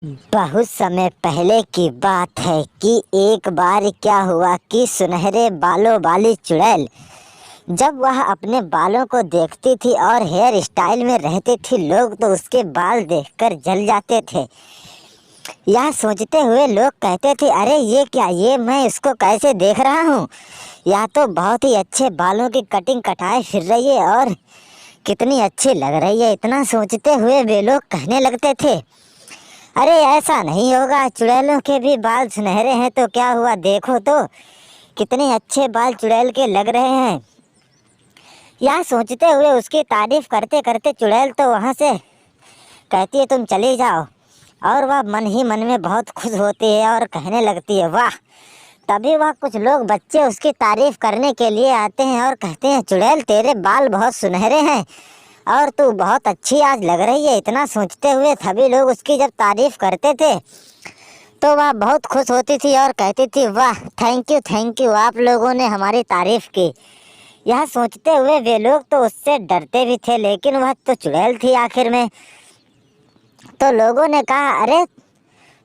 बहुत समय पहले की बात है कि एक बार क्या हुआ कि सुनहरे बालों वाली चुड़ैल जब वह अपने बालों को देखती थी और हेयर स्टाइल में रहती थी, लोग तो उसके बाल देखकर जल जाते थे। यह सोचते हुए लोग कहते थे, अरे ये क्या, ये मैं इसको कैसे देख रहा हूँ, यह तो बहुत ही अच्छे बालों की कटिंग कटाए फिर रही है और कितनी अच्छी लग रही है। इतना सोचते हुए वे लोग कहने लगते थे, अरे ऐसा नहीं होगा, चुड़ैलों के भी बाल सुनहरे हैं तो क्या हुआ, देखो तो कितने अच्छे बाल चुड़ैल के लग रहे हैं। यह सोचते हुए उसकी तारीफ करते करते चुड़ैल तो वहाँ से कहती है, तुम चली जाओ। और वह मन ही मन में बहुत खुश होती है और कहने लगती है, वाह। तभी वह कुछ लोग बच्चे उसकी तारीफ करने के लिए आते हैं और कहते हैं, चुड़ैल तेरे बाल बहुत सुनहरे हैं और तू बहुत अच्छी आज लग रही है। इतना सोचते हुए सभी लोग उसकी जब तारीफ करते थे तो वह बहुत खुश होती थी और कहती थी, वाह, थैंक यू, आप लोगों ने हमारी तारीफ की। यह सोचते हुए वे लोग तो उससे डरते भी थे, लेकिन वह तो चुड़ैल थी आखिर में। तो लोगों ने कहा, अरे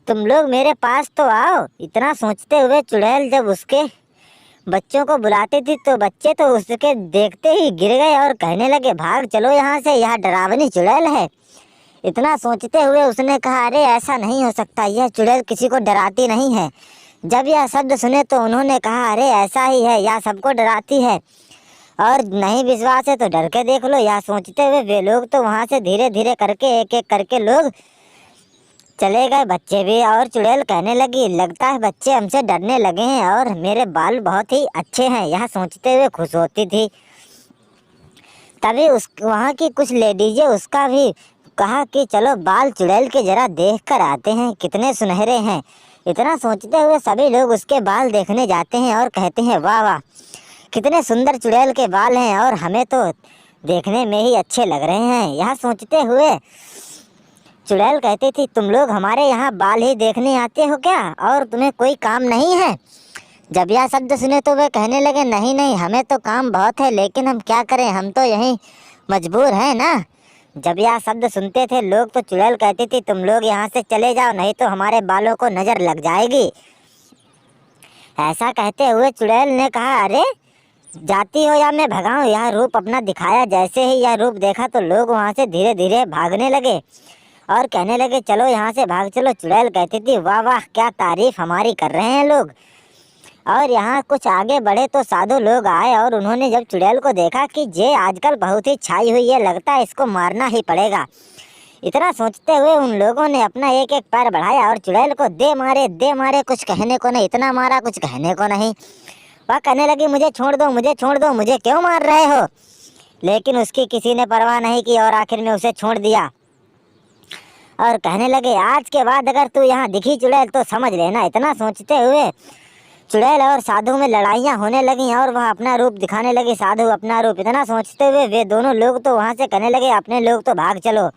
तुम लोग मेरे पास तो आओ। इतना सोचते हुए चुड़ैल जब उसके बच्चों को बुलाती थी तो बच्चे तो उसके देखते ही गिर गए और कहने लगे, भाग चलो यहाँ से, यह डरावनी चुड़ैल है। इतना सोचते हुए उसने कहा, अरे ऐसा नहीं हो सकता, यह चुड़ैल किसी को डराती नहीं है। जब यह शब्द सुने तो उन्होंने कहा, अरे ऐसा ही है, यह सबको डराती है और नहीं विश्वास है तो डर के देख लो। यह सोचते हुए वे लोग तो वहाँ से धीरे धीरे करके एक एक करके लोग चले गए, बच्चे भी। और चुड़ैल कहने लगी, लगता है बच्चे हमसे डरने लगे हैं और मेरे बाल बहुत ही अच्छे हैं। यह सोचते हुए खुश होती थी। तभी उस वहाँ की कुछ लेडीजें उसका भी कहा कि चलो बाल चुड़ैल के जरा देख कर आते हैं, कितने सुनहरे हैं। इतना सोचते हुए सभी लोग उसके बाल देखने जाते हैं और कहते हैं, वाह वाह, कितने सुंदर चुड़ैल के बाल हैं और हमें तो देखने में ही अच्छे लग रहे हैं। यह सोचते हुए चुड़ैल कहती थी, तुम लोग हमारे यहाँ बाल ही देखने आते हो क्या और तुम्हें कोई काम नहीं है। जब यह शब्द सुने तो वे कहने लगे, नहीं नहीं, हमें तो काम बहुत है, लेकिन हम क्या करें, हम तो यहीं मजबूर हैं ना। जब यह शब्द सुनते थे लोग तो चुड़ैल कहती थी, तुम लोग यहाँ से चले जाओ, नहीं तो हमारे बालों को नज़र लग जाएगी। ऐसा कहते हुए चुड़ैल ने कहा, अरे जाती हो या मैं भगाऊं। यह रूप अपना दिखाया। जैसे ही यह रूप देखा तो लोग वहाँ से धीरे धीरे भागने लगे और कहने लगे, चलो यहाँ से भाग चलो। चुड़ैल कहती थी, वाह वाह, क्या तारीफ हमारी कर रहे हैं लोग। और यहाँ कुछ आगे बढ़े तो साधु लोग आए और उन्होंने जब चुड़ैल को देखा कि ये आजकल बहुत ही छाई हुई है, लगता है इसको मारना ही पड़ेगा। इतना सोचते हुए उन लोगों ने अपना एक एक पैर बढ़ाया और चुड़ैल को दे मारे, कुछ कहने को नहीं, इतना मारा कुछ कहने को नहीं। वह कहने लगी, मुझे छोड़ दो, मुझे छोड़ दो, मुझे क्यों मार रहे हो। लेकिन उसकी किसी ने परवाह नहीं की और आखिर में उसे छोड़ दिया और कहने लगे, आज के बाद अगर तू यहाँ दिखी चुड़ैल तो समझ लेना। इतना सोचते हुए चुड़ैल और साधु में लड़ाइयाँ होने लगीं और वह अपना रूप दिखाने लगी, साधु अपना रूप। इतना सोचते हुए वे दोनों लोग तो वहाँ से कहने लगे, अपने लोग तो भाग चलो।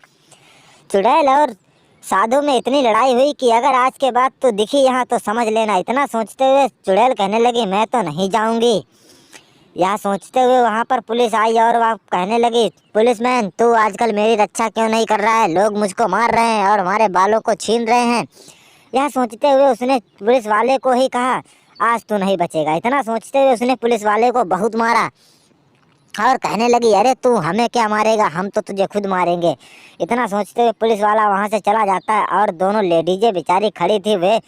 चुड़ैल और साधु में इतनी लड़ाई हुई कि अगर आज के बाद तू दिखी यहाँ तो समझ लेना। इतना सोचते हुए चुड़ैल कहने लगी, मैं तो नहीं जाऊँगी। यह सोचते हुए वहाँ पर पुलिस आई और वह कहने लगी, पुलिसमैन तू आजकल मेरी रक्षा क्यों नहीं कर रहा है, लोग मुझको मार रहे हैं और हमारे बालों को छीन रहे हैं। यह सोचते हुए उसने पुलिस वाले को ही कहा, आज तू नहीं बचेगा। इतना सोचते हुए उसने पुलिस वाले को बहुत मारा और कहने लगी, अरे तू हमें क्या मारेगा, हम तो तुझे खुद मारेंगे। इतना सोचते हुए पुलिस वाला वहाँ से चला जाता है और दोनों लेडीजें बेचारी खड़ी थी, वे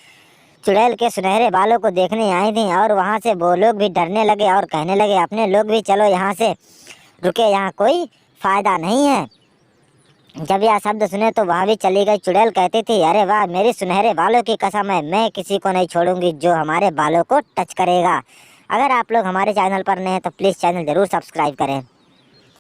चुड़ैल के सुनहरे बालों को देखने आई थी और वहाँ से वो लोग भी डरने लगे और कहने लगे, अपने लोग भी चलो यहाँ से, रुके, यहाँ कोई फ़ायदा नहीं है। जब यह शब्द सुने तो वहाँ भी चली गई। चुड़ैल कहती थी, अरे वाह, मेरे सुनहरे बालों की कसम है, मैं किसी को नहीं छोड़ूंगी जो हमारे बालों को टच करेगा। अगर आप लोग हमारे चैनल पर नए हैं तो प्लीज़ चैनल ज़रूर सब्सक्राइब करें।